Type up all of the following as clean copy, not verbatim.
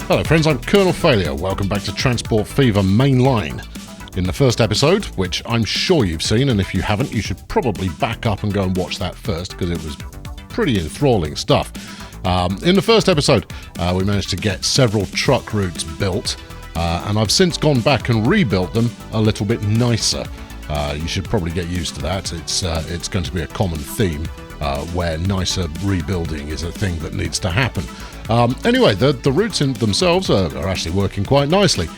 Hello friends, I'm Colonel Failure. Welcome back to Transport Fever Mainline. In the first episode, which I'm sure you've seen, and if you haven't, you should probably back up and go and watch that first, because it was pretty enthralling stuff. In the first episode, we managed to get several truck routes built, and I've since gone back and rebuilt them a little bit nicer. You should probably get used to that. It's going to be a common theme where nicer rebuilding is a thing that needs to happen. Anyway, the routes in themselves are actually working quite nicely.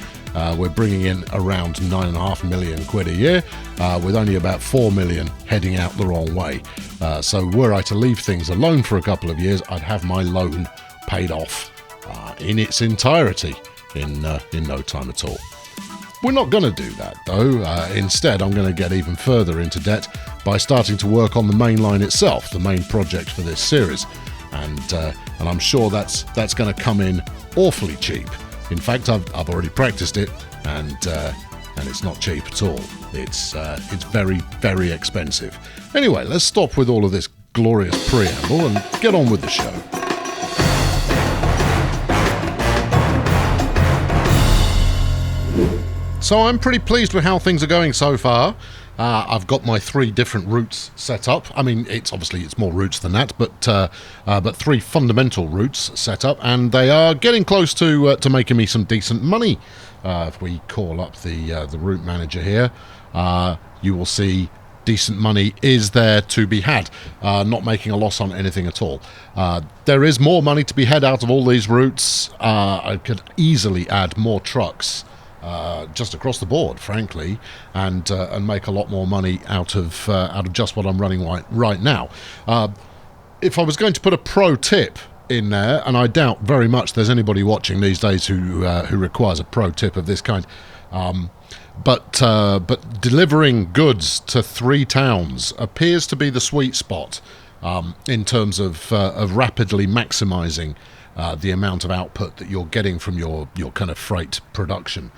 We're bringing in around 9.5 million quid a year, with only about 4 million heading out the wrong way. So were I to leave things alone for a couple of years, I'd have my loan paid off in its entirety in no time at all. We're not going to do that, though. Instead, I'm going to get even further into debt by starting to work on the main line itself, the main project for this series. And I'm sure that's going to come in awfully cheap. In fact, I've already practiced it, and it's not cheap at all. It's very, very expensive. Anyway, let's stop with all of this glorious preamble and get on with the show. So I'm pretty pleased with how things are going so far. I've got my 3 different routes set up. I mean, it's more routes than that, but 3 fundamental routes set up, and they are getting close to making me some decent money. If we call up the route manager here, you will see decent money is there to be had. Not making a loss on anything at all. There is more money to be had out of all these routes. I could easily add more trucks. Just across the board, frankly, and make a lot more money out of just what I'm running right now. If I was going to put a pro tip in there, and I doubt very much there's anybody watching these days who requires a pro tip of this kind, but delivering goods to 3 towns appears to be the sweet spot in terms of rapidly maximising the amount of output that you're getting from your kind of freight production.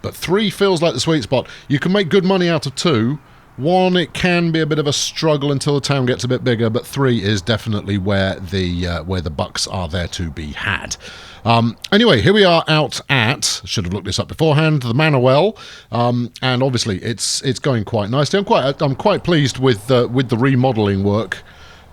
But 3 feels like the sweet spot. You can make good money out of 2. 1, it can be a bit of a struggle until the town gets a bit bigger, but 3 is definitely where the bucks are there to be had. Anyway, here we are out at, should have looked this up beforehand, the Manuel, and obviously it's going quite nicely. I'm quite pleased with the remodelling work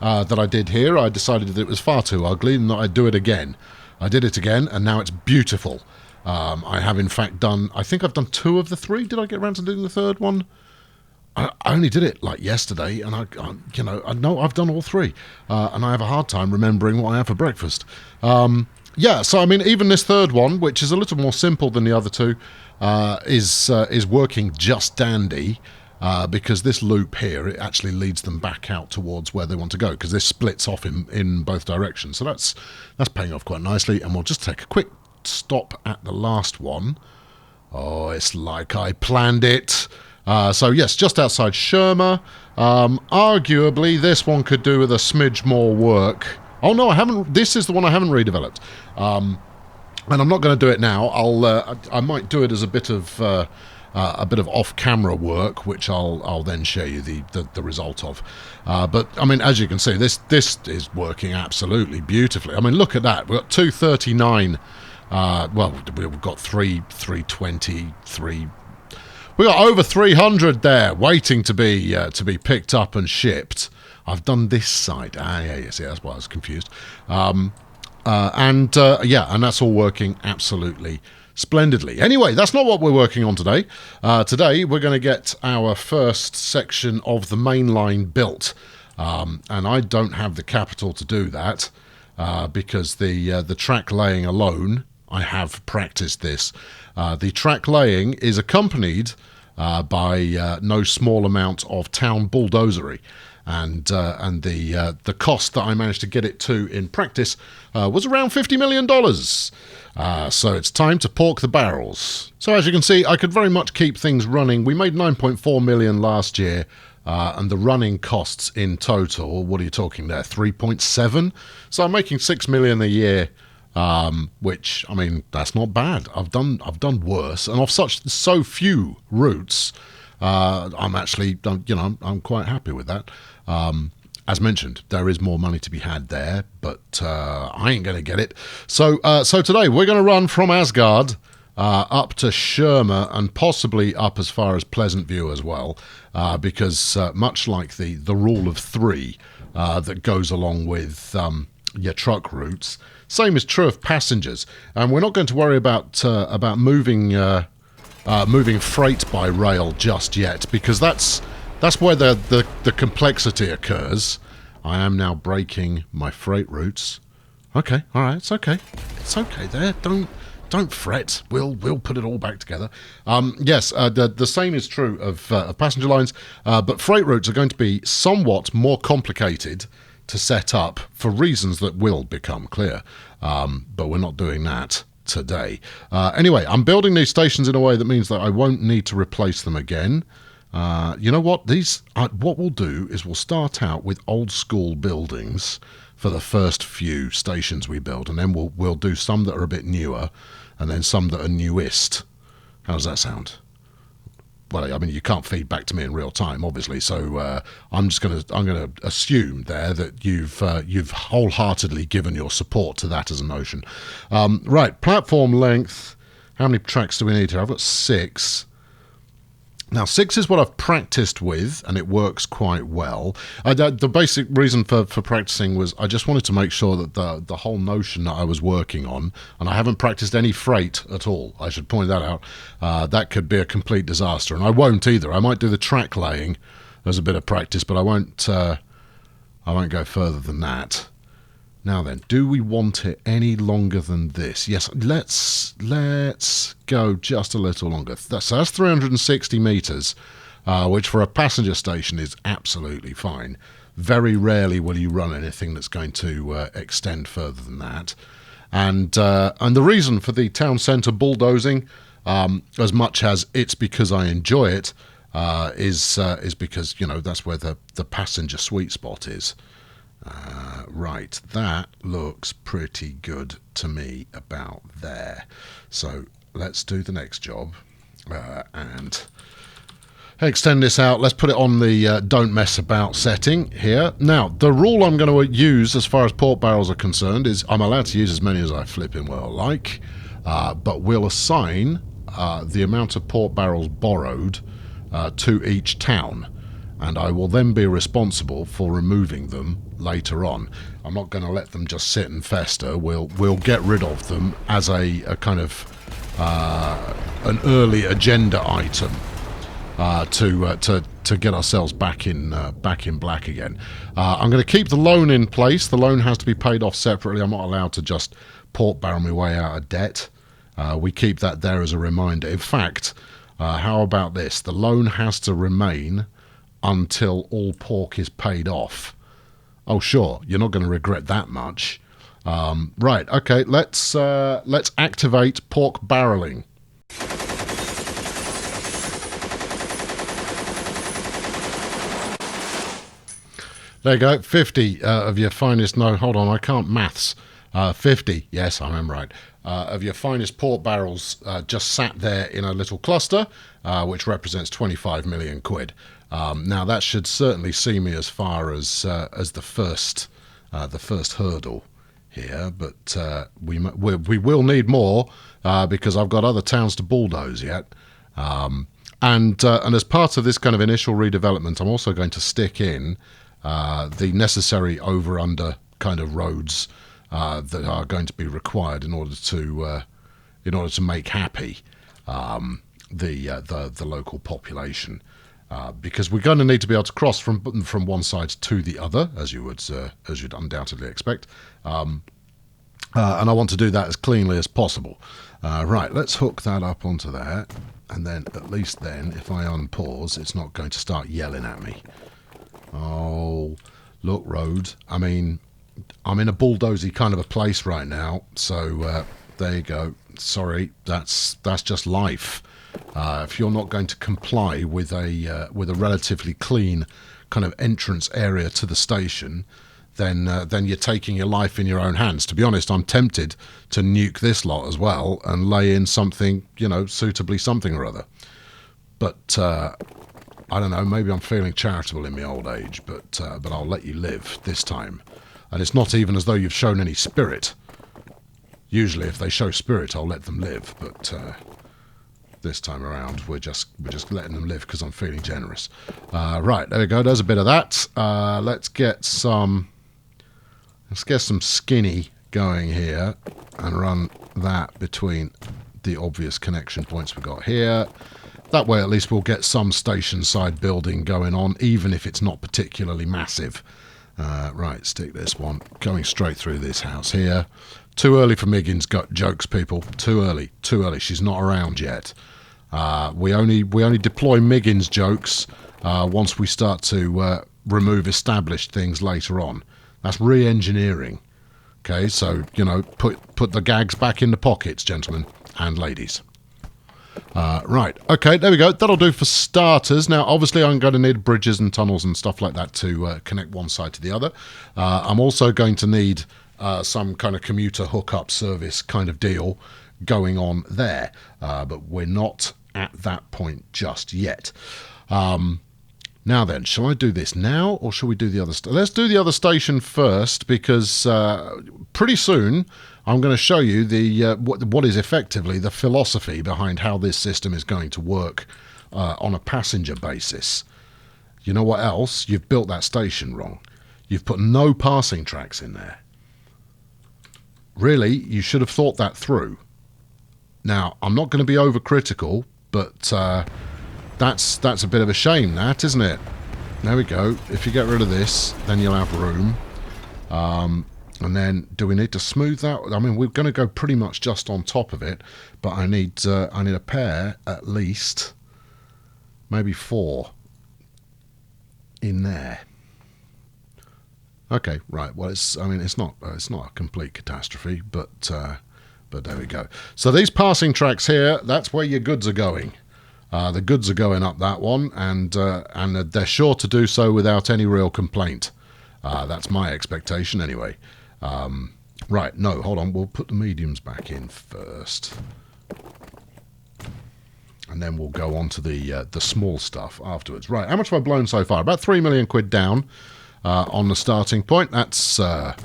that I did here. I decided that it was far too ugly and that I'd do it again. I did it again, and now it's beautiful. I have in fact I think I've done 2 of the 3. Did I get around to doing the 3rd one? I only did it like yesterday, and I know I've done all 3, and I have a hard time remembering what I have for breakfast. So I mean, even this 3rd one, which is a little more simple than the other 2, is working just dandy. Because this loop here, it actually leads them back out towards where they want to go, because this splits off in both directions. So that's paying off quite nicely, and we'll just take a quick stop at the last one. Oh, it's like I planned it. So yes, just outside Shermer. Arguably, this one could do with a smidge more work. Oh no, I haven't. This is the one I haven't redeveloped. And I'm not going to do it now. I might do it as a bit of off-camera work, which I'll then show you the result of. But I mean, as you can see, this is working absolutely beautifully. I mean, look at that. We've got 239. We've got 320, 3. We got over 300 there, waiting to be picked up and shipped. I've done this side. See, that's why I was confused. And that's all working absolutely splendidly. Anyway, that's not what we're working on today. Today, we're going to get our first section of the main line built. And I don't have the capital to do that because the track laying alone, I have practiced this. The track laying is accompanied by no small amount of town bulldozery. And the cost that I managed to get it to in practice was around $50 million. So it's time to pork the barrels. So as you can see, I could very much keep things running. We made 9.4 million last year, and the running costs in total, what are you talking there, 3.7? So I'm making 6 million a year, which, I mean, that's not bad. I've done worse, and of so few routes, I'm actually, I'm quite happy with that. as mentioned, there is more money to be had there, but I ain't going to get it. So today we're going to run from Asgard up to Sherma and possibly up as far as Pleasant View as well, because much like the rule of three that goes along with your truck routes, same is true of passengers. And we're not going to worry about moving freight by rail just yet, because that's where the complexity occurs. I am now breaking my freight routes. Okay, all right, it's okay there. Don't fret. We'll put it all back together. Yes, the same is true of passenger lines, but freight routes are going to be somewhat more complicated to set up for reasons that will become clear. But we're not doing that today. Anyway, I'm building these stations in a way that means that I won't need to replace them again. You know what? What we'll do is we'll start out with old school buildings for the first few stations we build, and then we'll do some that are a bit newer, and then some that are newest. How does that sound? Well, I mean, you can't feed back to me in real time, obviously, so I'm gonna assume there that you've wholeheartedly given your support to that as a notion. Right, platform length. How many tracks do we need here? I've got 6. Now, 6 is what I've practiced with, and it works quite well. The basic reason for practicing was I just wanted to make sure that the whole notion that I was working on, and I haven't practiced any freight at all, I should point that out, that could be a complete disaster, and I won't either. I might do the track laying as a bit of practice, but I won't go further than that. Now then, do we want it any longer than this? Yes, let's go just a little longer. So that's 360 metres, which for a passenger station is absolutely fine. Very rarely will you run anything that's going to extend further than that. And the reason for the town centre bulldozing, as much as it's because I enjoy it, is because, you know, that's where the passenger sweet spot is. Right, that looks pretty good to me about there. So let's do the next job and extend this out. Let's put it on the don't mess about setting here. Now, the rule I'm going to use as far as port barrels are concerned is I'm allowed to use as many as I flipping well like, but we'll assign the amount of port barrels borrowed to each town, and I will then be responsible for removing them later on. I'm not going to let them just sit and fester. We'll get rid of them as a kind of an early agenda item to get ourselves back in black again. I'm going to keep the loan in place. The loan has to be paid off separately. I'm not allowed to just port barrel my way out of debt. We keep that there as a reminder. In fact, how about this? The loan has to remain until all pork is paid off. Oh, sure, you're not going to regret that much. Right, okay, let's activate pork barreling. There you go, 50 of your finest, no, hold on, I can't maths. 50, yes, I'm right, of your finest port barrels just sat there in a little cluster, which represents 25 million quid. Now that should certainly see me as far as the first hurdle here, but we will need more because I've got other towns to bulldoze yet. And as part of this kind of initial redevelopment, I'm also going to stick in the necessary over-under kind of roads that are going to be required in order to make happy the local population. Because we're going to need to be able to cross from one side to the other, as you'd undoubtedly expect, and I want to do that as cleanly as possible. Right, let's hook that up onto there, and then at least then, if I unpause, it's not going to start yelling at me. Oh, look, road. I mean, I'm in a bulldozy kind of a place right now, so there you go. Sorry, that's just life. If you're not going to comply with a relatively clean kind of entrance area to the station, then you're taking your life in your own hands. To be honest, I'm tempted to nuke this lot as well and lay in something, suitably something or other. But I don't know, maybe I'm feeling charitable in my old age, but I'll let you live this time. And it's not even as though you've shown any spirit. Usually if they show spirit, I'll let them live, but this time around we're just letting them live because I'm feeling generous. Right, there we go, there's a bit of that. Let's get some skinny going here and run that between the obvious connection points we've got here. That way at least we'll get some station side building going on, even if it's not particularly massive. Right, stick this one going straight through this house here. Too early for Miggins jokes, people. Too early. Too early. She's not around yet. We only deploy Miggins jokes once we start to remove established things later on. That's re-engineering. Okay, so, you know, put the gags back in the pockets, gentlemen and ladies. Right, okay, there we go. That'll do for starters. Now, obviously, I'm going to need bridges and tunnels and stuff like that to connect one side to the other. I'm also going to need some kind of commuter hookup service kind of deal going on there. But we're not at that point just yet. Now then, shall I do this now or shall we do the other let's do the other station first, because pretty soon I'm going to show you the what is effectively the philosophy behind how this system is going to work on a passenger basis. You know what else? You've built that station wrong. You've put no passing tracks in there. Really, you should have thought that through. Now, I'm not going to be overcritical, but that's a bit of a shame, that, isn't it? There we go. If you get rid of this, then you'll have room. And then, do we need to smooth that? I mean, we're going to go pretty much just on top of it, but I need a pair at least, maybe 4 in there. Okay, right. Well, it's not a complete catastrophe, but there we go. So these passing tracks here, that's where your goods are going. The goods are going up that one, and they're sure to do so without any real complaint. That's my expectation anyway. Right, no, hold on. We'll put the mediums back in first, and then we'll go on to the small stuff afterwards. Right, how much have I blown so far? About 3 million quid down on the starting point. That's well,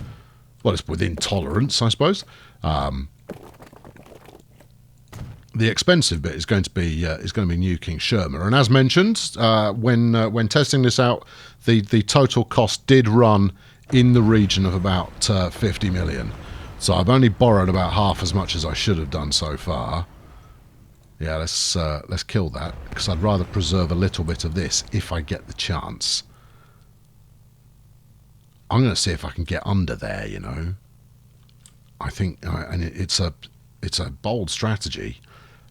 it's within tolerance, I suppose. The expensive bit is going to be New King Sherma, and as mentioned, when testing this out, the total cost did run in the region of about 50 million. So I've only borrowed about half as much as I should have done so far. Yeah, let's kill that, because I'd rather preserve a little bit of this if I get the chance. I'm going to see if I can get under there. You know, I think, and it's a bold strategy.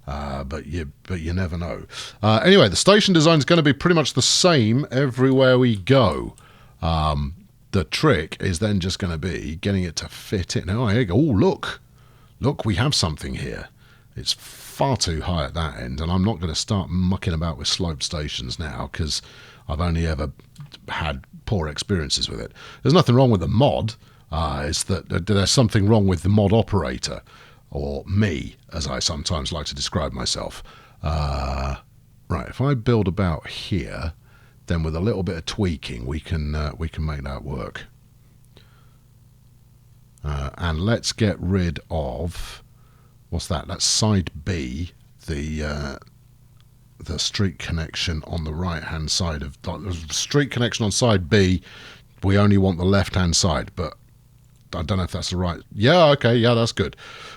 But you never know. Anyway, the station design is going to be pretty much the same everywhere we go. The trick is then just going to be getting it to fit in. Oh, here you go. Oh, look, we have something here. It's far too high at that end, and I'm not going to start mucking about with sloped stations now, because I've only ever had poor experiences with it. There's nothing wrong with the mod. It's that there's something wrong with the mod operator. Or me, as I sometimes like to describe myself. Right, if I build about here, then with a little bit of tweaking, we can make that work. And let's get rid of, what's that? That's side B, the street connection on the right-hand side of the street connection on side B. We only want the left-hand side, but I don't know if that's the right. Yeah, okay, yeah, that's good.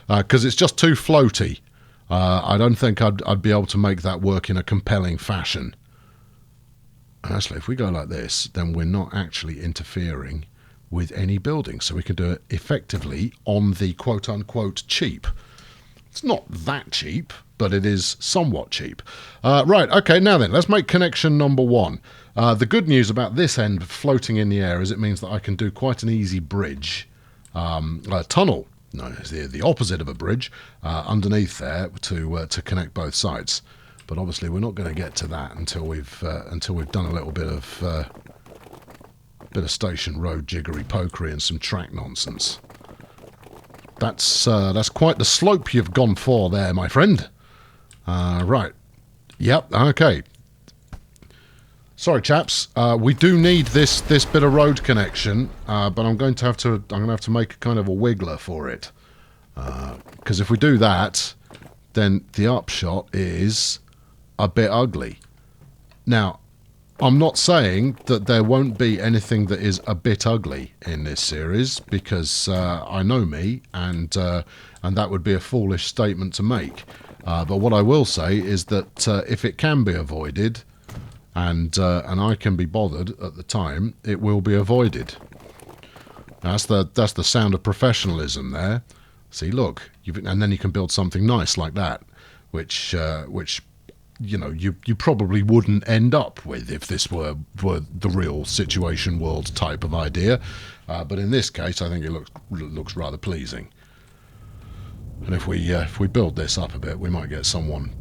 Because it's just too floaty. I don't think I'd be able to make that work in a compelling fashion. And actually, if we go like this, then we're not actually interfering with any building. So we can do it effectively on the quote-unquote cheap. It's not that cheap, but it is somewhat cheap. Right, okay, now then, let's make connection number 1. The good news about this end floating in the air is it means that I can do quite an easy bridge. A tunnel, no, it's the opposite of a bridge, underneath there to connect both sides. But obviously we're not going to get to that until we've done a little bit of station road jiggery pokery and some track nonsense. That's quite the slope you've gone for there, my friend. Right, yep, okay. Sorry, chaps. We do need this bit of road connection, but I'm going to have to make a kind of a wiggler for it. Because if we do that, then the upshot is a bit ugly. Now, I'm not saying that there won't be anything that is a bit ugly in this series, because I know me, and that would be a foolish statement to make. But what I will say is that if it can be avoided, and I can be bothered at the time, it will be avoided. That's the sound of professionalism there. See, look, and then you can build something nice like that, which you know you probably wouldn't end up with if this were the real situation world type of idea. But in this case, I think it looks rather pleasing. And if we build this up a bit, we might get someone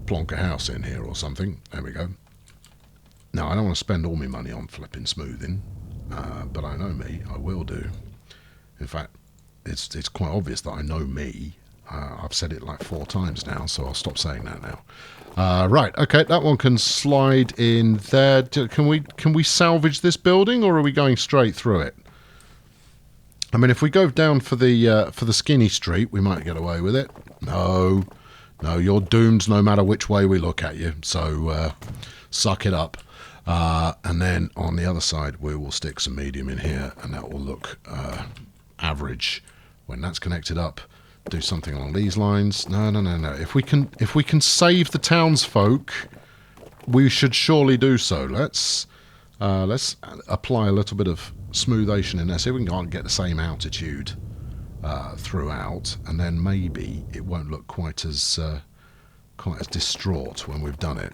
plonk a house in here or something. There we go. Now, I don't want to spend all my money on flipping smoothing, but I know me, I will do. In fact, it's quite obvious that I know me. I've said it like 4 times now, so I'll stop saying that now. Right, okay, that one can slide in there. Can we salvage this building, or are we going straight through it? I mean, if we go down for the skinny street, we might get away with it. No, you're doomed no matter which way we look at you, so suck it up. And then on the other side, we will stick some medium in here, and that will look average. When that's connected up, do something along these lines. No. If we can save the townsfolk, we should surely do so. Let's apply a little bit of smoothation in there, see if we can get the same altitude throughout, and then maybe it won't look quite as distraught when we've done it.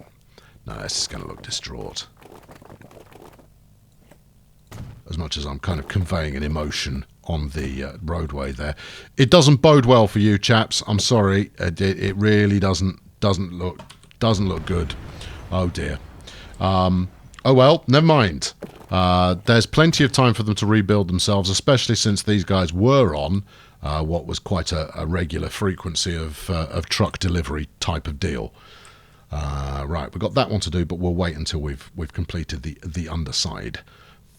No, this is going to look distraught. As much as I'm kind of conveying an emotion on the roadway there, it doesn't bode well for you, chaps. I'm sorry, it really doesn't look good. Oh dear. Oh well, never mind. There's plenty of time for them to rebuild themselves, especially since these guys were on what was quite a regular frequency of truck delivery type of deal. Right, we've got that one to do, but we'll wait until we've completed the underside.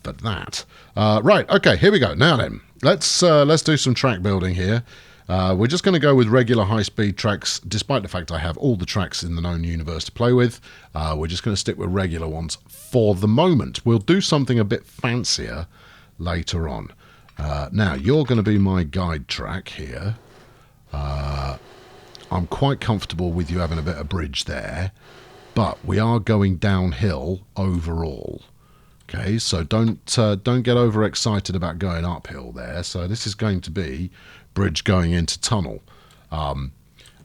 But that. Right, okay, here we go. Now then, let's do some track building here. We're just going to go with regular high-speed tracks, despite the fact I have all the tracks in the known universe to play with. We're just going to stick with regular ones for the moment. We'll do something a bit fancier later on. Now, you're going to be my guide track here. I'm quite comfortable with you having a bit of bridge there, but we are going downhill overall. Okay, so don't get overexcited about going uphill there. So this is going to be bridge going into tunnel, and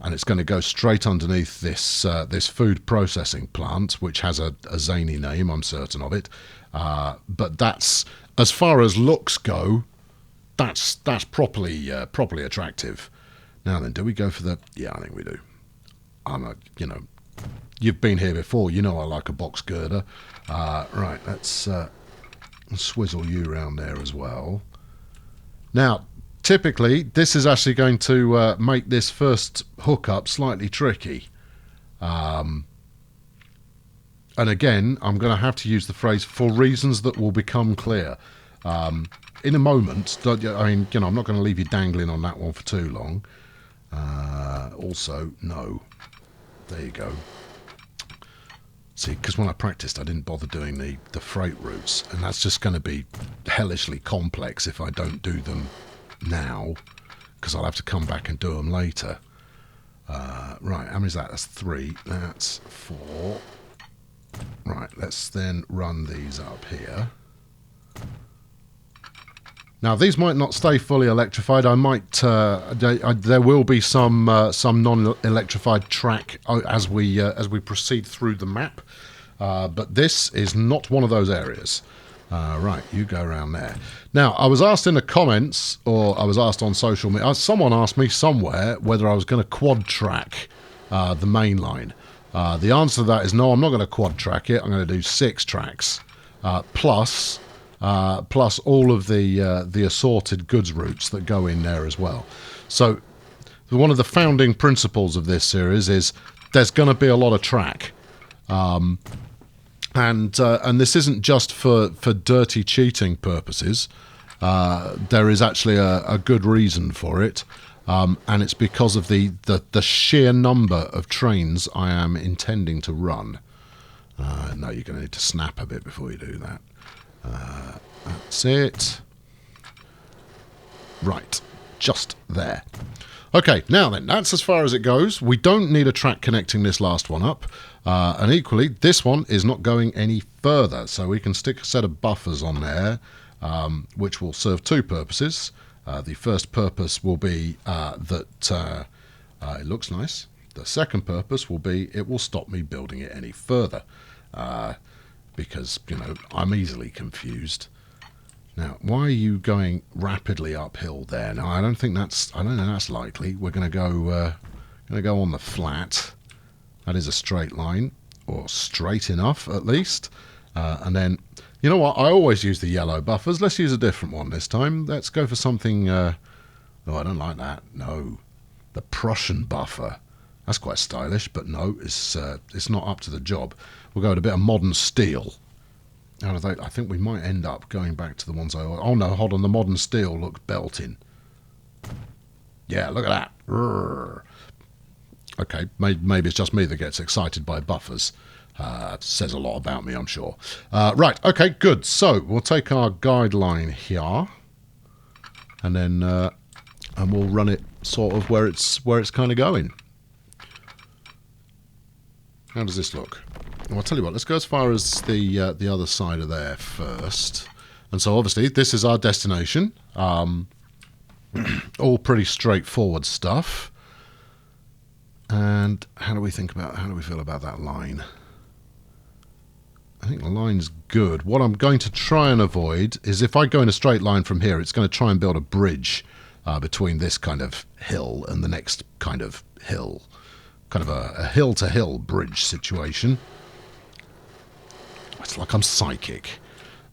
it's going to go straight underneath this food processing plant, which has a zany name, I'm certain of it. But that's, as far as looks go, that's properly attractive. Now then, do we go for the... Yeah, I think we do. You've been here before. You know I like a box girder. Right, let's swizzle you around there as well. Now, typically, this is actually going to make this first hookup slightly tricky. And again, I'm going to have to use the phrase for reasons that will become clear. In a moment, I'm not going to leave you dangling on that one for too long. Also, no. There you go. See, because when I practiced, I didn't bother doing the freight routes, and that's just going to be hellishly complex if I don't do them now, because I'll have to come back and do them later. Right, how many is that? That's 3. That's 4. Right, let's then run these up here. Now, these might not stay fully electrified. I might there will be some non-electrified track as we proceed through the map, but this is not one of those areas. Right, you go around there. Now, I was asked in the comments, or I was asked on social media. Someone asked me somewhere whether I was going to quad track the Mainline. The answer to that is no. I'm not going to quad track it. I'm going to do 6 tracks plus all of the assorted goods routes that go in there as well. So one of the founding principles of this series is there's going to be a lot of track. And this isn't just for dirty cheating purposes. There is actually a good reason for it, and it's because of the sheer number of trains I am intending to run. No, you're going to need to snap a bit before you do that. That's it. Right, just there. Okay, now then, that's as far as it goes. We don't need a track connecting this last one up. And equally, this one is not going any further. So we can stick a set of buffers on there, which will serve two purposes. The first purpose will be that it looks nice. The second purpose will be it will stop me building it any further. Because, you know, I'm easily confused. Now, why are you going rapidly uphill there? Now, I don't think that's likely. We're going to go on the flat. That is a straight line, or straight enough at least. And then, you know what? I always use the yellow buffers. Let's use a different one this time. Let's go for something. Oh, I don't like that. No, the Prussian buffer. That's quite stylish, but no, it's not up to the job. We'll go with a bit of modern steel. And I think we might end up going back to the ones oh no, hold on, the modern steel looks belting. Yeah, look at that. Rrr. Okay, maybe it's just me that gets excited by buffers. Says a lot about me, I'm sure. Right, okay, good. So we'll take our guideline here, and then and we'll run it sort of where it's kind of going. How does this look? Well, I'll tell you what, let's go as far as the other side of there first. And so obviously this is our destination. All pretty straightforward stuff. And how do we feel about that line? I think the line's good. What I'm going to try and avoid is if I go in a straight line from here, it's going to try and build a bridge between this kind of hill and the next kind of hill. Kind of a hill-to-hill bridge situation. It's like I'm psychic,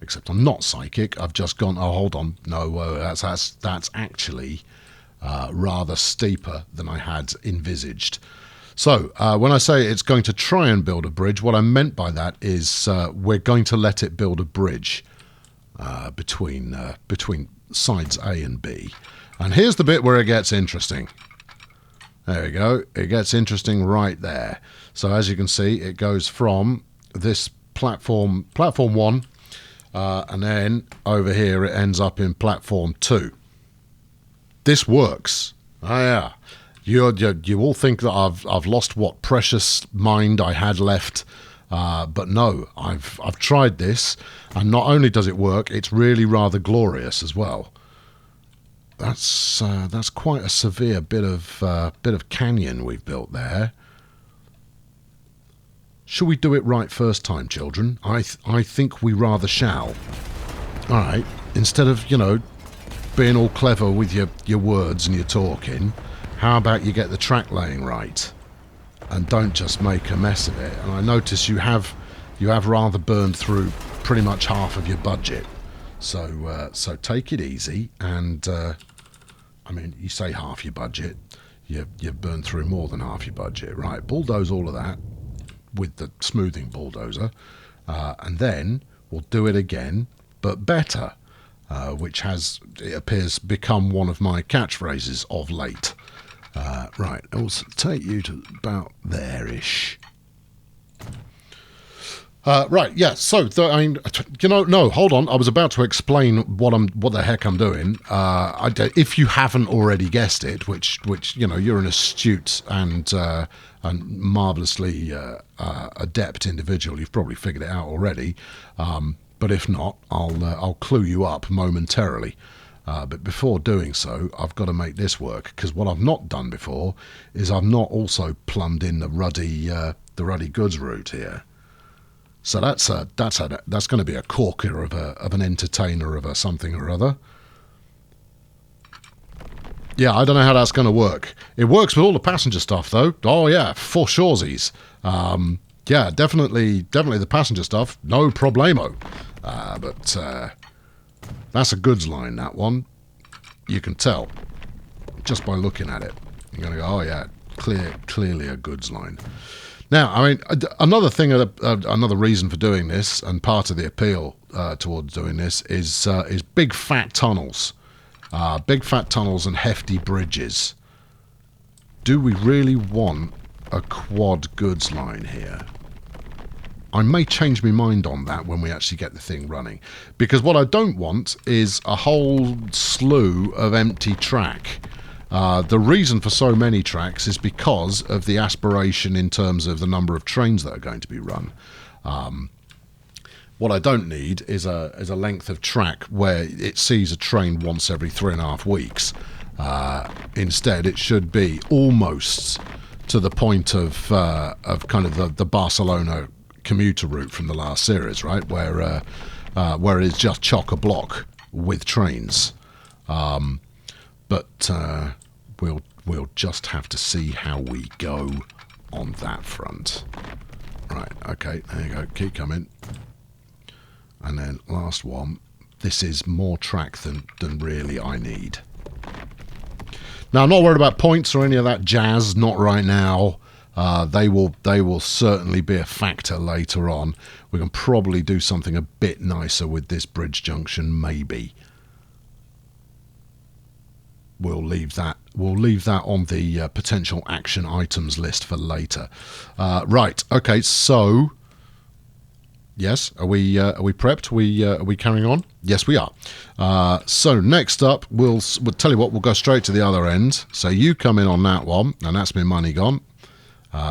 except I'm not psychic. I've just gone, oh, hold on. No, that's actually rather steeper than I had envisaged. So when I say it's going to try and build a bridge, what I meant by that is we're going to let it build a bridge between sides A and B. And here's the bit where it gets interesting. There we go. It gets interesting right there. So as you can see, it goes from this platform 1, and then over here it ends up in platform 2. This works. Oh yeah. You all think that I've lost what precious mind I had left, but no, I've tried this, and not only does it work, it's really rather glorious as well. That's quite a severe bit of canyon we've built there. Shall we do it right first time, children? I think we rather shall. All right. Instead of, you know, being all clever with your words and your talking, how about you get the track laying right, and don't just make a mess of it? And I notice you have rather burned through pretty much half of your budget. So take it easy, and I mean, you say half your budget, you've burned through more than half your budget, right? Bulldoze all of that with the smoothing bulldozer, and then we'll do it again, but better, which has, it appears, become one of my catchphrases of late. Right, I'll take you to about there-ish. Right, yeah, so, I mean, you know, no, hold on, I was about to explain what the heck I'm doing. If you haven't already guessed it, which you know, you're an astute and marvellously adept individual, you've probably figured it out already, but if not, I'll clue you up momentarily. But before doing so, I've got to make this work, because what I've not done before is I've not also plumbed in the ruddy goods route here. So that's going to be a corker of an entertainer of a something or other. Yeah, I don't know how that's going to work. It works with all the passenger stuff, though. Oh yeah, for suresies. Yeah, definitely the passenger stuff, no problemo. But that's a goods line, that one. You can tell just by looking at it. You're going to go, oh yeah, clearly a goods line. Now, I mean, another thing, another reason for doing this, and part of the appeal towards doing this is big fat tunnels, and hefty bridges. Do we really want a quad goods line here? I may change my mind on that when we actually get the thing running, because what I don't want is a whole slew of empty track. The reason for so many tracks is because of the aspiration in terms of the number of trains that are going to be run. What I don't need is a length of track where it sees a train once every 3.5 weeks. Instead, it should be almost to the point of kind of the Barcelona commuter route from the last series, right, where it's just chock-a-block with trains. But we'll just have to see how we go on that front. Right, okay, there you go, keep coming. And then last one. This is more track than really I need. Now, I'm not worried about points or any of that jazz, not right now. They will certainly be a factor later on. We can probably do something a bit nicer with this bridge junction, maybe. We'll leave that on the potential action items list for later. Right, okay, so yes, are we prepped? Are we carrying on? Yes, we are. So next up, we'll tell you what, we'll go straight to the other end. So you come in on that one, and that's my money gone.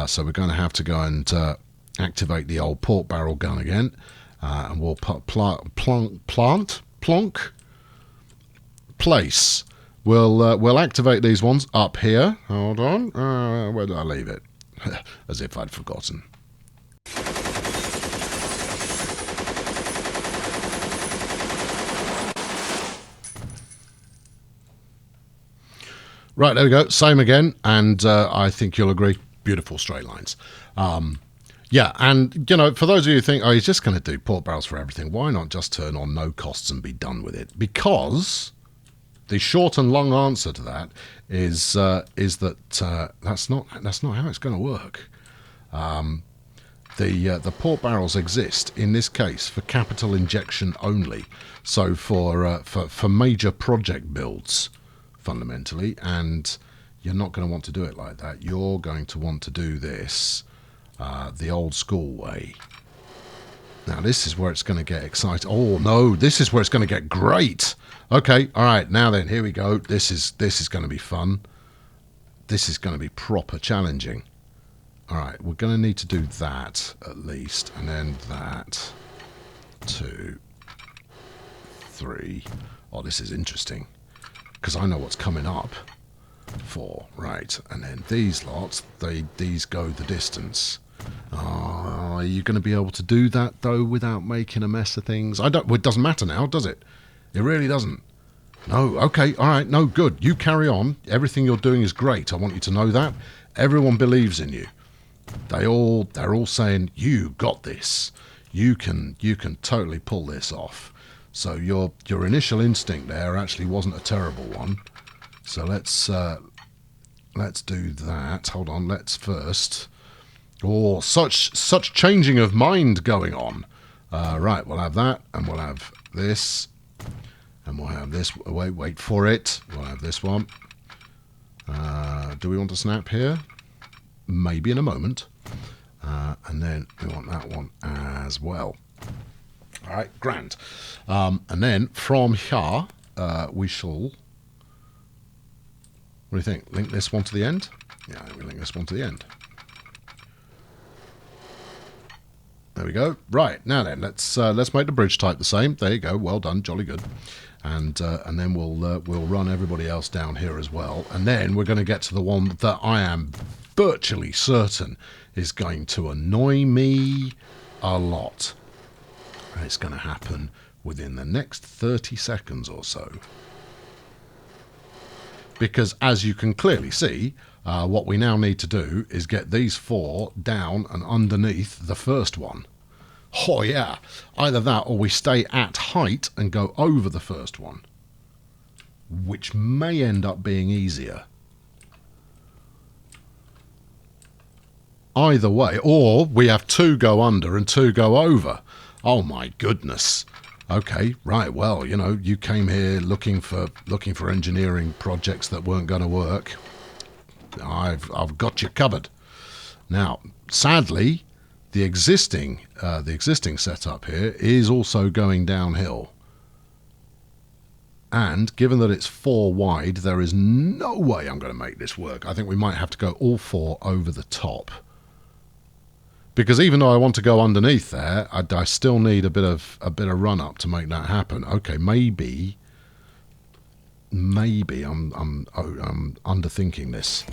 So we're going to have to go and activate the old port barrel gun again, and we'll put plonk, place. We'll activate these ones up here. Hold on, where did I leave it? As if I'd forgotten. Right, there we go. Same again, and I think you'll agree. Beautiful straight lines. Yeah, and, you know, for those of you who think, oh, he's just going to do port barrels for everything, why not just turn on no costs and be done with it? Because the short and long answer to that is that that's not how it's going to work. The port barrels exist, in this case, for capital injection only. So for major project builds, fundamentally, and you're not going to want to do it like that. You're going to want to do this the old school way. Now, this is where it's going to get exciting. Oh, no, this is where it's going to get great. Okay, all right, now then, here we go. This is going to be fun. This is going to be proper challenging. All right, we're going to need to do that, at least, and then that. 2, 3. Oh, this is interesting, because I know what's coming up. 4, right, and then these lots, these go the distance. Are you going to be able to do that though without making a mess of things? Well, it doesn't matter now, does it? It really doesn't. No, okay, all right, no, good. You carry on. Everything you're doing is great. I want you to know that. Everyone believes in you. They're all saying, you got this. You can totally pull this off. So your initial instinct there actually wasn't a terrible one. So let's do that. Hold on, let's first. Oh, such changing of mind going on. Right, we'll have that, and we'll have this, and we'll have this. Wait for it. We'll have this one. Do we want to snap here? Maybe in a moment. And then we want that one as well. All right, grand. And then from here, we shall. What do you think? Link this one to the end? Yeah, we link this one to the end. There we go. Right, now then, let's make the bridge type the same. There you go. Well done, jolly good. And then we'll run everybody else down here as well. And then we're going to get to the one that I am virtually certain is going to annoy me a lot. And it's going to happen within the next 30 seconds or so. Because as you can clearly see, what we now need to do is get these 4 down and underneath the first one. Oh yeah, either that or we stay at height and go over the first one, which may end up being easier. either way. Or we have 2 go under and 2 go over. Oh my goodness. Okay, right. Well, you know, you came here looking for engineering projects that weren't going to work. I've got you covered. Now, sadly, the existing setup here is also going downhill. And given that it's 4 wide, there is no way I'm going to make this work. I think we might have to go all 4 over the top. Because even though I want to go underneath there, I still need a bit of run up to make that happen. Okay, maybe I'm underthinking this.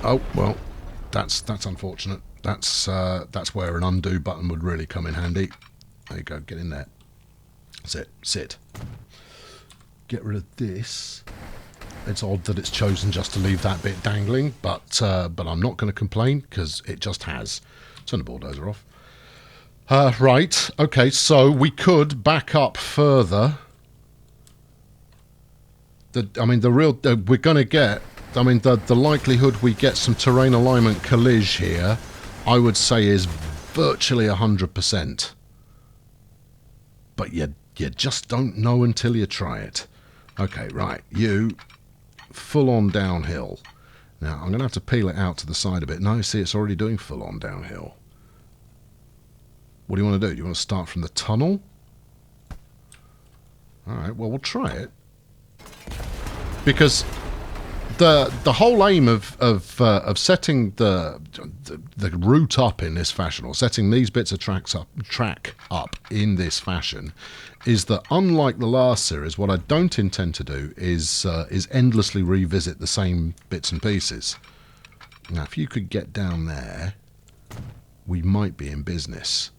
Oh well, that's unfortunate. That's where an undo button would really come in handy. There you go, get in there. Sit. Get rid of this. It's odd that it's chosen just to leave that bit dangling, but I'm not going to complain because it just has. Turn the bulldozer off. Right. Okay. So we could back up further. We're going to get. I mean, the likelihood we get some terrain alignment collage here, I would say, is virtually 100%. But you just don't know until you try it. Okay, right, you full on downhill. Now I'm going to have to peel it out to the side a bit. Now you see it's already doing full on downhill. What do you want to do? Do you want to start from the tunnel? Alright, well we'll try it. Because the whole aim of setting the route up in this fashion, or setting these bits of track up in this fashion, is that unlike the last series, what I don't intend to do is endlessly revisit the same bits and pieces. Now, if you could get down there, we might be in business.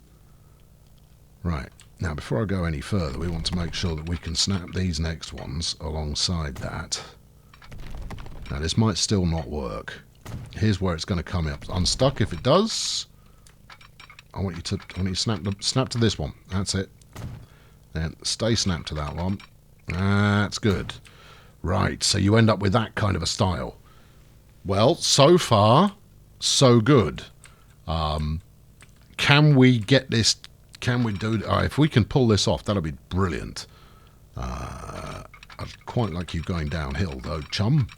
Right. Now, before I go any further, we want to make sure that we can snap these next ones alongside that. Now, this might still not work. Here's where it's going to come up unstuck. If it does, I want you to snap to this one. That's it. Then stay snapped to that one. That's good. Right, so you end up with that kind of a style. Well, so far, so good. Can we get this? Can we do? If we can pull this off, that'll be brilliant. I'd quite like you going downhill, though, chum.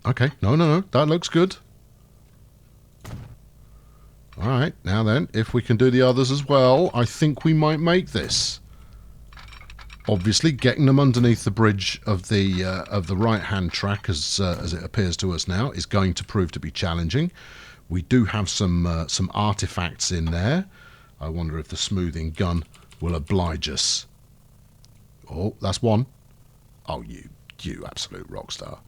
Okay, no, that looks good. Alright, now then, if we can do the others as well, I think we might make this. Obviously, getting them underneath the bridge of the right-hand track, as it appears to us now, is going to prove to be challenging. We do have some artifacts in there. I wonder if the smoothing gun will oblige us. Oh, that's one. Oh, you absolute rock star.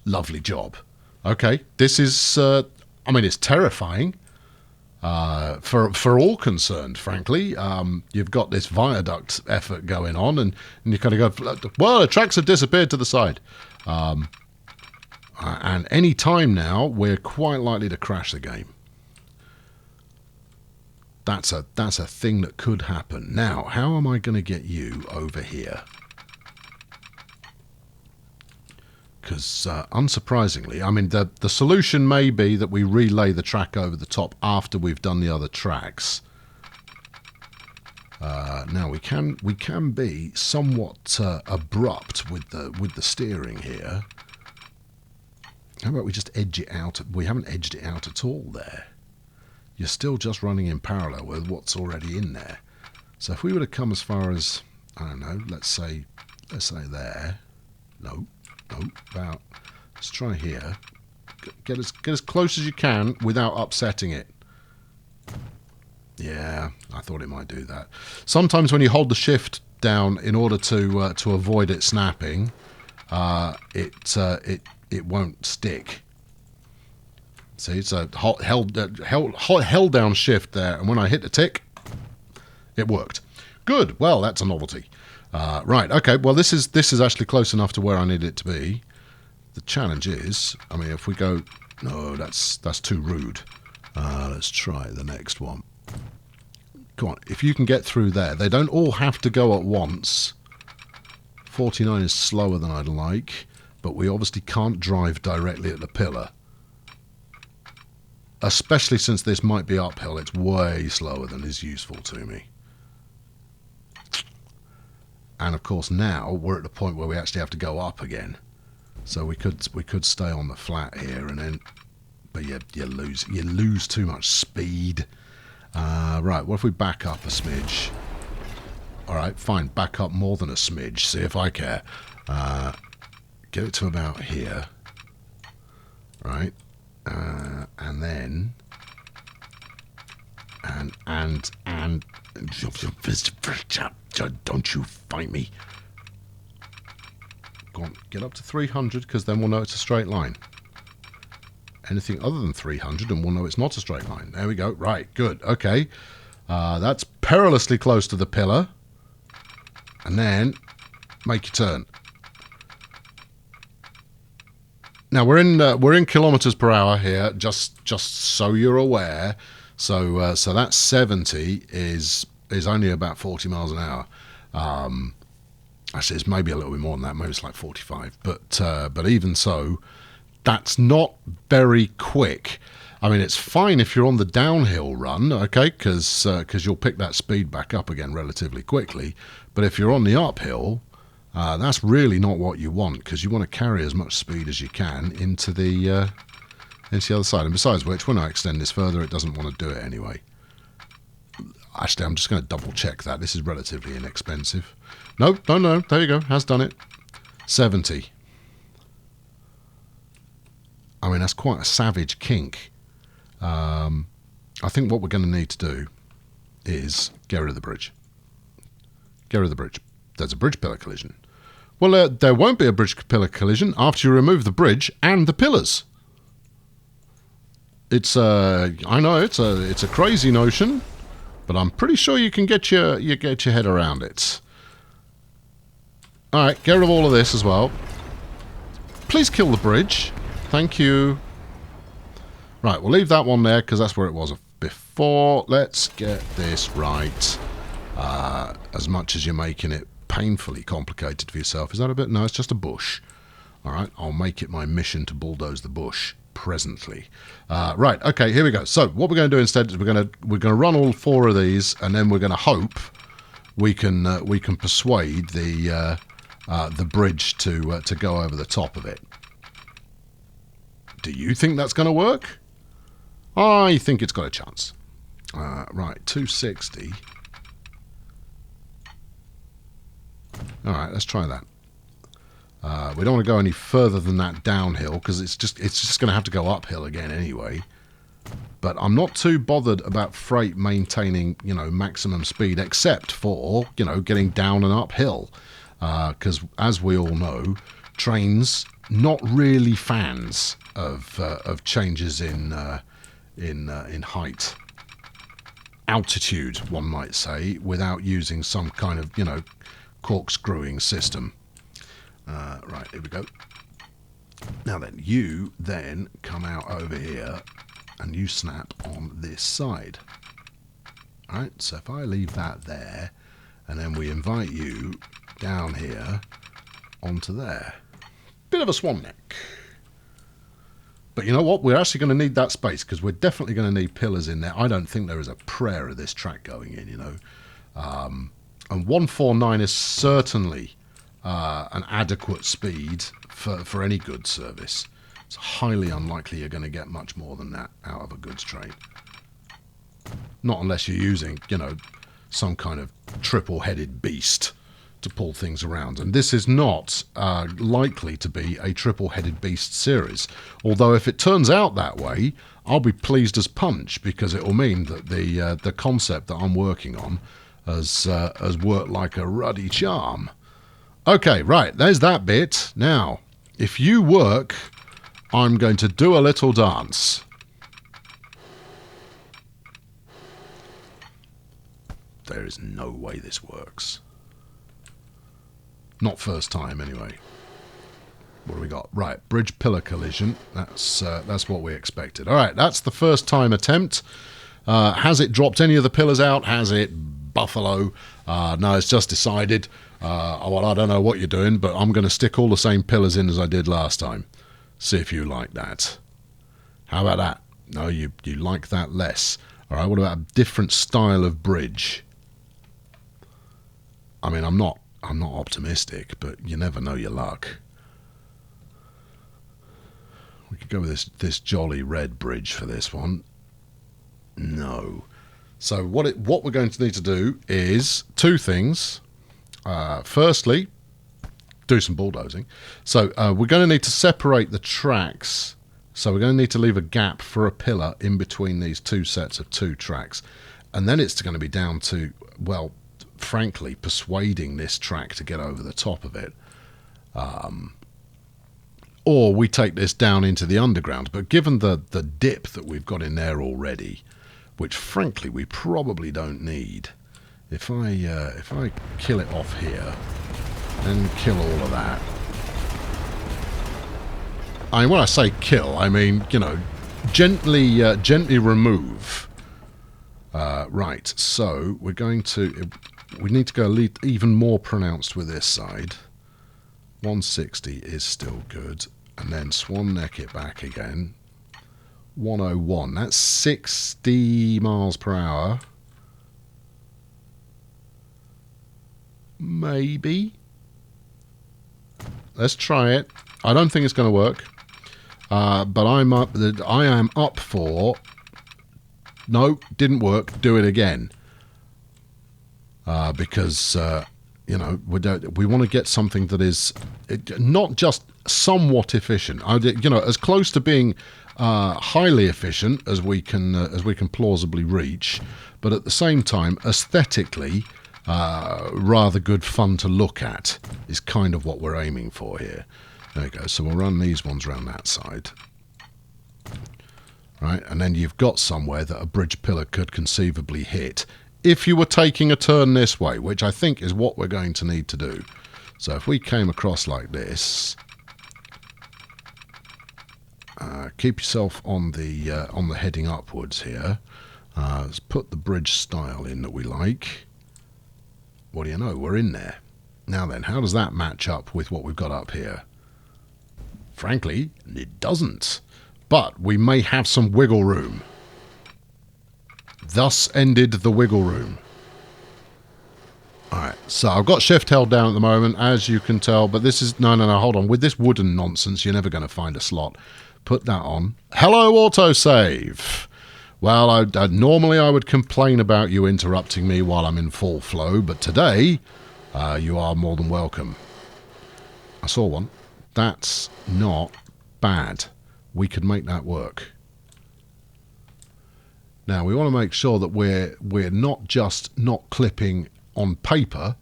Lovely job. Okay, this is, I mean, it's terrifying for all concerned, frankly. You've got this viaduct effort going on, and you kind of go, well, the tracks have disappeared to the side. And any time now, we're quite likely to crash the game. That's a thing that could happen. Now, how am I going to get you over here? Because, unsurprisingly, I mean, the solution may be that we relay the track over the top after we've done the other tracks. Now, we can be somewhat abrupt with the steering here. How about we just edge it out? We haven't edged it out at all there. You're still just running in parallel with what's already in there. So if we were to come as far as, I don't know, let's say there. No. About, let's try here. Get as close as you can without upsetting it. Yeah, I thought it might do that. Sometimes when you hold the shift down in order to avoid it snapping, it won't stick. See, so held down shift there, and when I hit the tick, it worked. Good. Well, that's a novelty. Right, okay, well this is actually close enough to where I need it to be. The challenge is, I mean, if we go... No, that's too rude. Let's try the next one. Come on, if you can get through there. They don't all have to go at once. 49 is slower than I'd like, but we obviously can't drive directly at the pillar. especially since this might be uphill, it's way slower than is useful to me. And of course now we're at the point where we actually have to go up again. So we could stay on the flat here, and then, but you lose too much speed. Right, what if we back up a smidge? All right, fine, back up more than a smidge. See if I care. Get it to about here. Right, and then and don't you fight me. Go on, get up to 300, because then we'll know it's a straight line. Anything other than 300 and we'll know it's not a straight line. There we go. Right, good. Okay. That's perilously close to the pillar. And then make your turn. Now we're in kilometers per hour here, just so you're aware. So that 70 is only about 40 miles an hour. Actually, it's maybe a little bit more than that. Maybe it's like 45. But even so, that's not very quick. I mean, it's fine if you're on the downhill run, okay, because you'll pick that speed back up again relatively quickly. But if you're on the uphill, that's really not what you want, because you want to carry as much speed as you can into the other side. And besides which, when I extend this further, it doesn't want to do it anyway. Actually, I'm just going to double check that. This is relatively inexpensive. No, there you go. Has done it. 70. I mean, that's quite a savage kink. I think what we're going to need to do is get rid of the bridge. Get rid of the bridge. There's a bridge pillar collision. Well, there won't be a bridge pillar collision after you remove the bridge and the pillars. It's I know it's a crazy notion, but I'm pretty sure you can get your head around it. All right, get rid of all of this as well. Please kill the bridge. Thank you. Right, we'll leave that one there because that's where it was before. Let's get this right. As much as you're making it painfully complicated for yourself. Is that a bit? No, it's just a bush. All right, I'll make it my mission to bulldoze the bush presently. Right, okay, here we go. So what we're going to do instead is we're going to run all 4 of these, and then we're going to hope we can persuade the bridge to go over the top of it. Do you think that's going to work? I think it's got a chance. Right, 260. All right, let's try that. We don't want to go any further than that downhill because it's just going to have to go uphill again anyway. But I'm not too bothered about freight maintaining, maximum speed, except for, getting down and uphill. Because as we all know, trains not really fans of changes in height, altitude, one might say, without using some kind of corkscrewing system. Right, here we go. Now then, you then come out over here and you snap on this side. Alright, so if I leave that there and then we invite you down here onto there. Bit of a swan neck. But you know what? We're actually going to need that space because we're definitely going to need pillars in there. I don't think there is a prayer of this track going in, And 149 is certainly an adequate speed for any goods service. It's highly unlikely you're going to get much more than that out of a goods train. Not unless you're using, some kind of triple-headed beast to pull things around. And this is not likely to be a triple-headed beast series. Although if it turns out that way, I'll be pleased as punch because it will mean that the concept that I'm working on has worked like a ruddy charm. Okay, right, there's that bit. Now, if you work, I'm going to do a little dance. There is no way this works. Not first time, anyway. What do we got? Right, bridge pillar collision. That's what we expected. All right, that's the first time attempt. Has it dropped any of the pillars out? Has it? Buffalo? No, it's just decided. Well, I don't know what you're doing, but I'm going to stick all the same pillars in as I did last time. See if you like that. How about that? No, you like that less. All right, what about a different style of bridge? I mean, I'm not optimistic, but you never know your luck. We could go with this jolly red bridge for this one. No. So what we're going to need to do is two things. Firstly, do some bulldozing. So we're going to need to separate the tracks. So we're going to need to leave a gap for a pillar in between these two sets of two tracks. And then it's going to be down to, well, frankly, persuading this track to get over the top of it. Or we take this down into the underground. But given the dip that we've got in there already, which frankly we probably don't need, if I kill it off here and kill all of that. I mean, when I say kill, I mean, you know, gently remove. Right, so we need to go even more pronounced with this side. 160 is still good, and then swan neck it back again. 101, that's 60 miles per hour. Maybe. Let's try it. I don't think it's going to work. But I am up for... No, didn't work. Do it again. Because, you know, we want to get something that is not just somewhat efficient. You know, as close to being highly efficient as we can plausibly reach, but at the same time, aesthetically, rather good fun to look at is kind of what we're aiming for here. There we go. So we'll run these ones around that side. Right, and then you've got somewhere that a bridge pillar could conceivably hit if you were taking a turn this way, which I think is what we're going to need to do. So if we came across like this, keep yourself on the heading upwards here. Let's put the bridge style in that we like. What do you know? We're in there. Now then, how does that match up with what we've got up here? Frankly, it doesn't. But we may have some wiggle room. Thus ended the wiggle room. Alright, so I've got shift held down at the moment, as you can tell, but this is... No, hold on. With this wooden nonsense, you're never going to find a slot. Put that on. Hello, autosave! Well, normally I would complain about you interrupting me while I'm in full flow, but today, you are more than welcome. I saw one. That's not bad. We could make that work. Now, we want to make sure that we're not just not clipping on paper,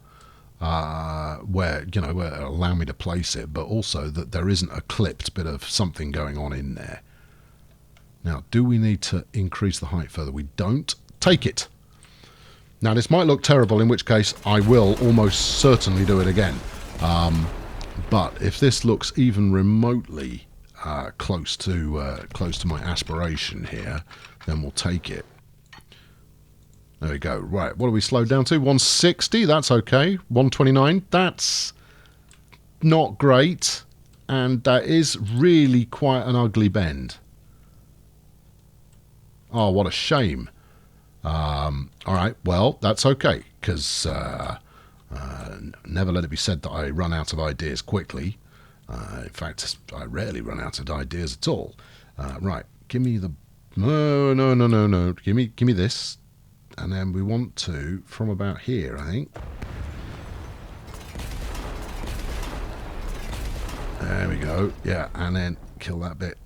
where allow me to place it, but also that there isn't a clipped bit of something going on in there. Now, do we need to increase the height further? We don't. Take it. Now, this might look terrible, in which case I will almost certainly do it again. But if this looks even remotely close to my aspiration here, then we'll take it. There we go. Right, what do we slow down to? 160, that's okay. 129, that's not great. And that is really quite an ugly bend. Oh, what a shame. All right, well, that's okay, because never let it be said that I run out of ideas quickly. In fact, I rarely run out of ideas at all. Right, give me the... No. Give me this. And then we want to, from about here, I think. There we go. Yeah, and then kill that bit.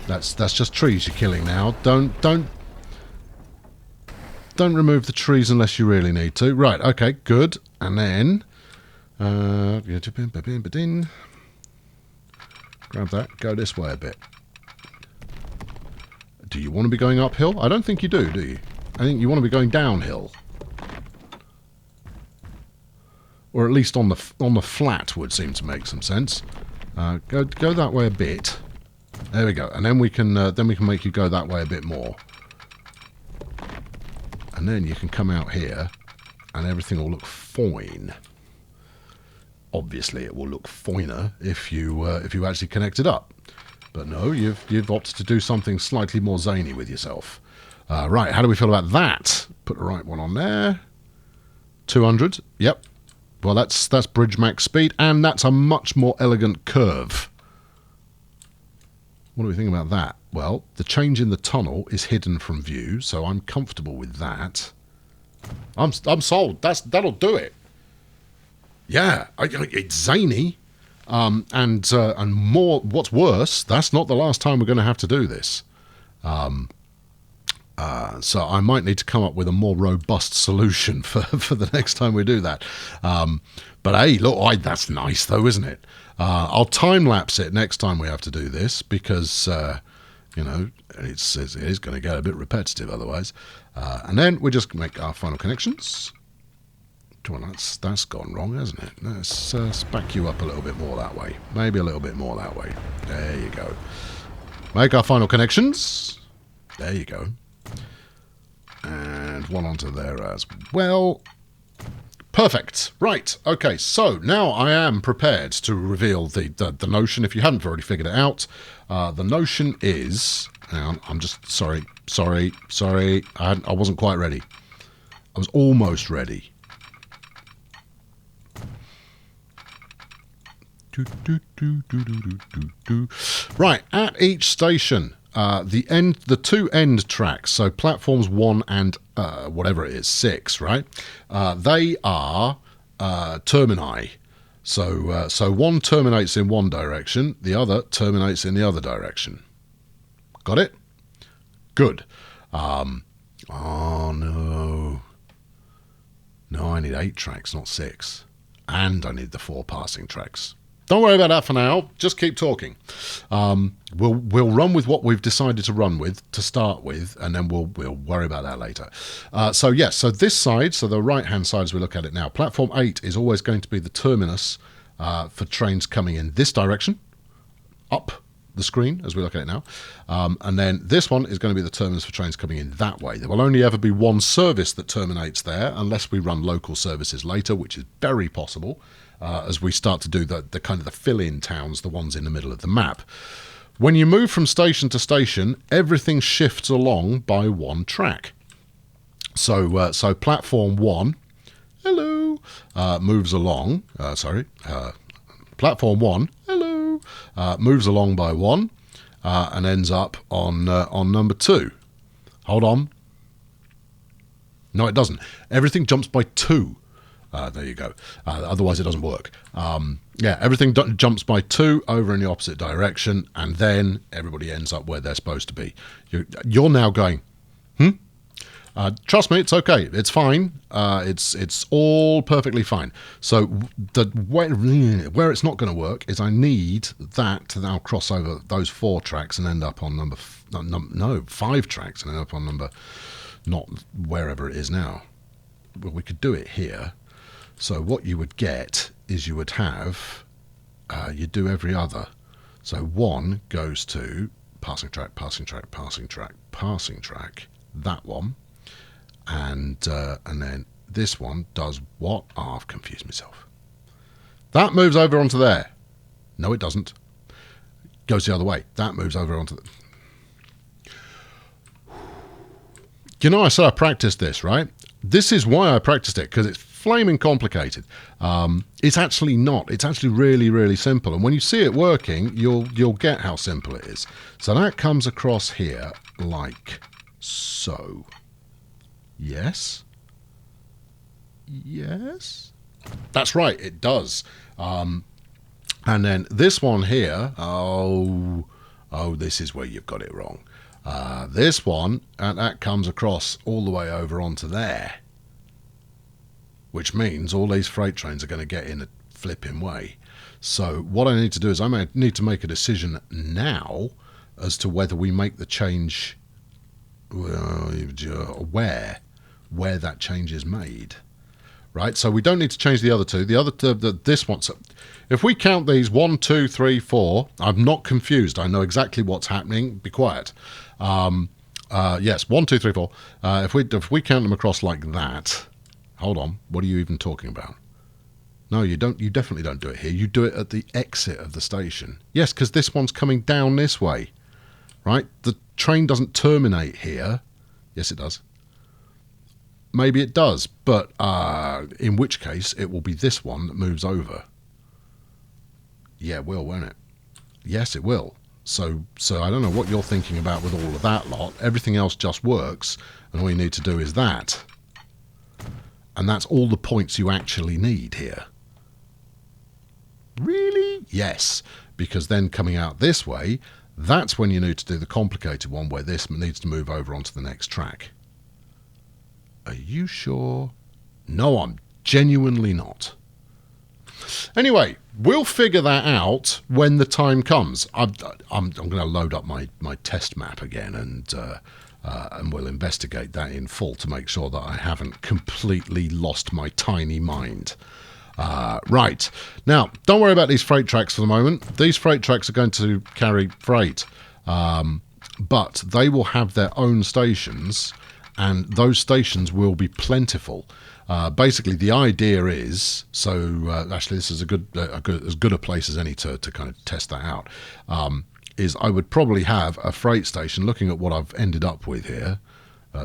That's just trees you're killing now. Don't remove the trees unless you really need to. Right, okay, good. And then grab that, go this way a bit. Do you want to be going uphill? I don't think you do you? I think you want to be going downhill. Or at least on the flat would seem to make some sense. Go that way a bit. There we go. And then we can make you go that way a bit more. And then you can come out here and everything will look fine. Obviously it will look finer if you actually connect it up. But no, you've opted to do something slightly more zany with yourself. Right, how do we feel about that? Put the right one on there. 200, yep. Well, that's bridge max speed, and that's a much more elegant curve. What do we think about that? Well, the change in the tunnel is hidden from view, so I'm comfortable with that. I'm sold. That'll do it. Yeah, it's zany, and more. What's worse, that's not the last time we're going to have to do this. So I might need to come up with a more robust solution for the next time we do that. But hey, look, that's nice though, isn't it? I'll time lapse it next time we have to do this because you know it is going to get a bit repetitive otherwise. And then we just make our final connections. Come on, that's gone wrong, hasn't it? Let's back you up a little bit more that way. Maybe a little bit more that way. There you go. Make our final connections. There you go. And one onto there as well. Perfect. Right. Okay. So now I am prepared to reveal the notion. If you hadn't already figured it out, the notion is. Hang on, I'm just sorry. I wasn't quite ready. I was almost ready. Right. At each station. The two end tracks, so platforms 1 and whatever it is, 6, right? They are termini. So one terminates in one direction, the other terminates in the other direction. Got it? Good. Oh no. No, I need 8 tracks, not 6. And I need the 4 passing tracks. Don't worry about that for now. Just keep talking. We'll run with what we've decided to run with to start with, and then we'll worry about that later. So this side, so the right-hand side as we look at it now, platform 8 is always going to be the terminus for trains coming in this direction, up the screen as we look at it now. And then this one is going to be the terminus for trains coming in that way. There will only ever be one service that terminates there unless we run local services later, which is very possible. As we start to do the kind of the fill-in towns, the ones in the middle of the map. When you move from station to station, everything shifts along by one track. So platform 1, hello, moves along. Platform 1, hello, moves along by 1 and ends up on number 2. Hold on. No, it doesn't. Everything jumps by 2. There you go. Otherwise, it doesn't work. Everything jumps by 2 over in the opposite direction, and then everybody ends up where they're supposed to be. You're now going, trust me, it's okay. It's fine. It's all perfectly fine. So where it's not going to work is I need that to now cross over those 4 tracks and end up on 5 tracks and end up on number, not wherever it is now. Well, we could do it here. So what you would get is you would have, you do every other. So 1 goes to passing track, passing track, passing track, passing track, that one. And then this one does what? Oh, I've confused myself. That moves over onto there. No, it doesn't. Goes the other way. That moves over onto the... You know, I said I practiced this, right? This is why I practiced it, because it's flaming complicated. It's actually not. It's actually really, really simple. And when you see it working, you'll get how simple it is. So that comes across here like so. Yes? Yes? That's right, it does. And then this one here, oh, this is where you've got it wrong. This one, and that comes across all the way over onto there. Which means all these freight trains are going to get in a flipping way. So what I need to do is I need to make a decision now as to whether we make the change where that change is made. Right, so we don't need to change the other 2. The other this one. So if we count these 1, 2, 3, 4, I'm not confused. I know exactly what's happening. Be quiet. Yes, 1, 2, 3, 4. If we count them across like that. Hold on. What are you even talking about? No, you don't. You definitely don't do it here. You do it at the exit of the station. Yes, because this one's coming down this way, right? The train doesn't terminate here. Yes, it does. Maybe it does, but in which case it will be this one that moves over. Yeah, it will, won't it? Yes, it will. So I don't know what you're thinking about with all of that lot. Everything else just works, and all you need to do is that. And that's all the points you actually need here. Really? Yes, because then coming out this way, that's when you need to do the complicated one where this needs to move over onto the next track. Are you sure? No, I'm genuinely not. Anyway, we'll figure that out when the time comes. I'm going to load up my test map again, and we'll investigate that in full to make sure that I haven't completely lost my tiny mind. Right. Now, don't worry about these freight tracks for the moment. These freight tracks are going to carry freight, but they will have their own stations, and those stations will be plentiful. Basically, the idea is, actually this is as good a place as any to kind of test that out, is I would probably have a freight station, looking at what I've ended up with here,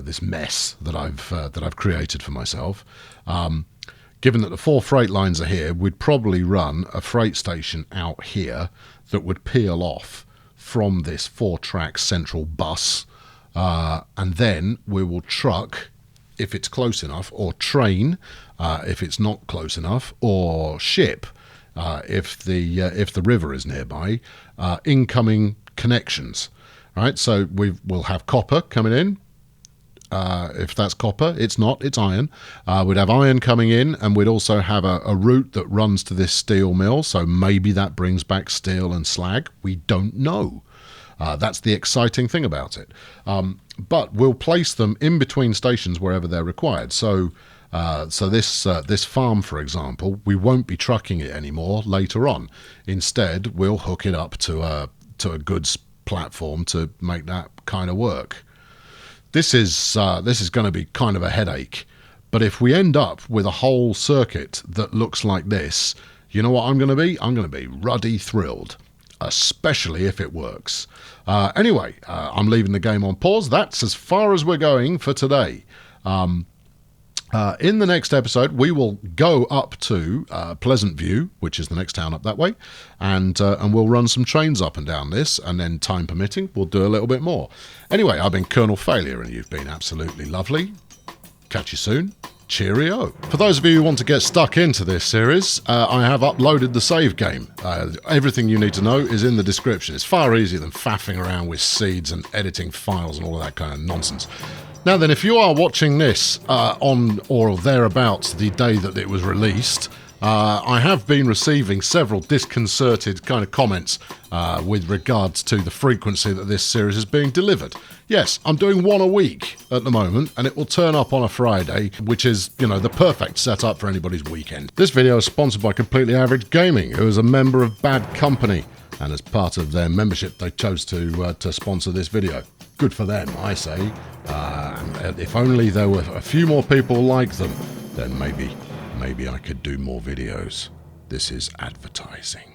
this mess that I've created for myself. Given that the 4 freight lines are here, we'd probably run a freight station out here that would peel off from this 4-track central bus, and then we will truck if it's close enough, or train if it's not close enough, or ship if the river is nearby, incoming connections. Right, so we'll have copper coming in. If that's copper, it's not, it's iron. We'd have iron coming in, and we'd also have a route that runs to this steel mill, so maybe that brings back steel and slag. We don't know. That's the exciting thing about it. But we'll place them in between stations wherever they're required. So this farm, for example, we won't be trucking it anymore later on. Instead, we'll hook it up to a goods platform to make that kind of work. This is going to be kind of a headache. But if we end up with a whole circuit that looks like this, you know what I'm going to be? I'm going to be ruddy thrilled. Especially if it works. Anyway, I'm leaving the game on pause. That's as far as we're going for today. In the next episode, we will go up to Pleasant View, which is the next town up that way, and we'll run some trains up and down this, and then, time permitting, we'll do a little bit more. Anyway, I've been Colonel Failure, and you've been absolutely lovely. Catch you soon. Cheerio. For those of you who want to get stuck into this series, I have uploaded the save game. Everything you need to know is in the description. It's far easier than faffing around with seeds and editing files and all of that kind of nonsense. Now then, if you are watching this on or thereabouts the day that it was released, I have been receiving several disconcerted kind of comments with regards to the frequency that this series is being delivered. Yes, I'm doing one a week at the moment, and it will turn up on a Friday, which is, the perfect setup for anybody's weekend. This video is sponsored by Completely Average Gaming, who is a member of Bad Company, and as part of their membership, they chose to sponsor this video. Good for them, I say. If only there were a few more people like them, then maybe I could do more videos. This is advertising.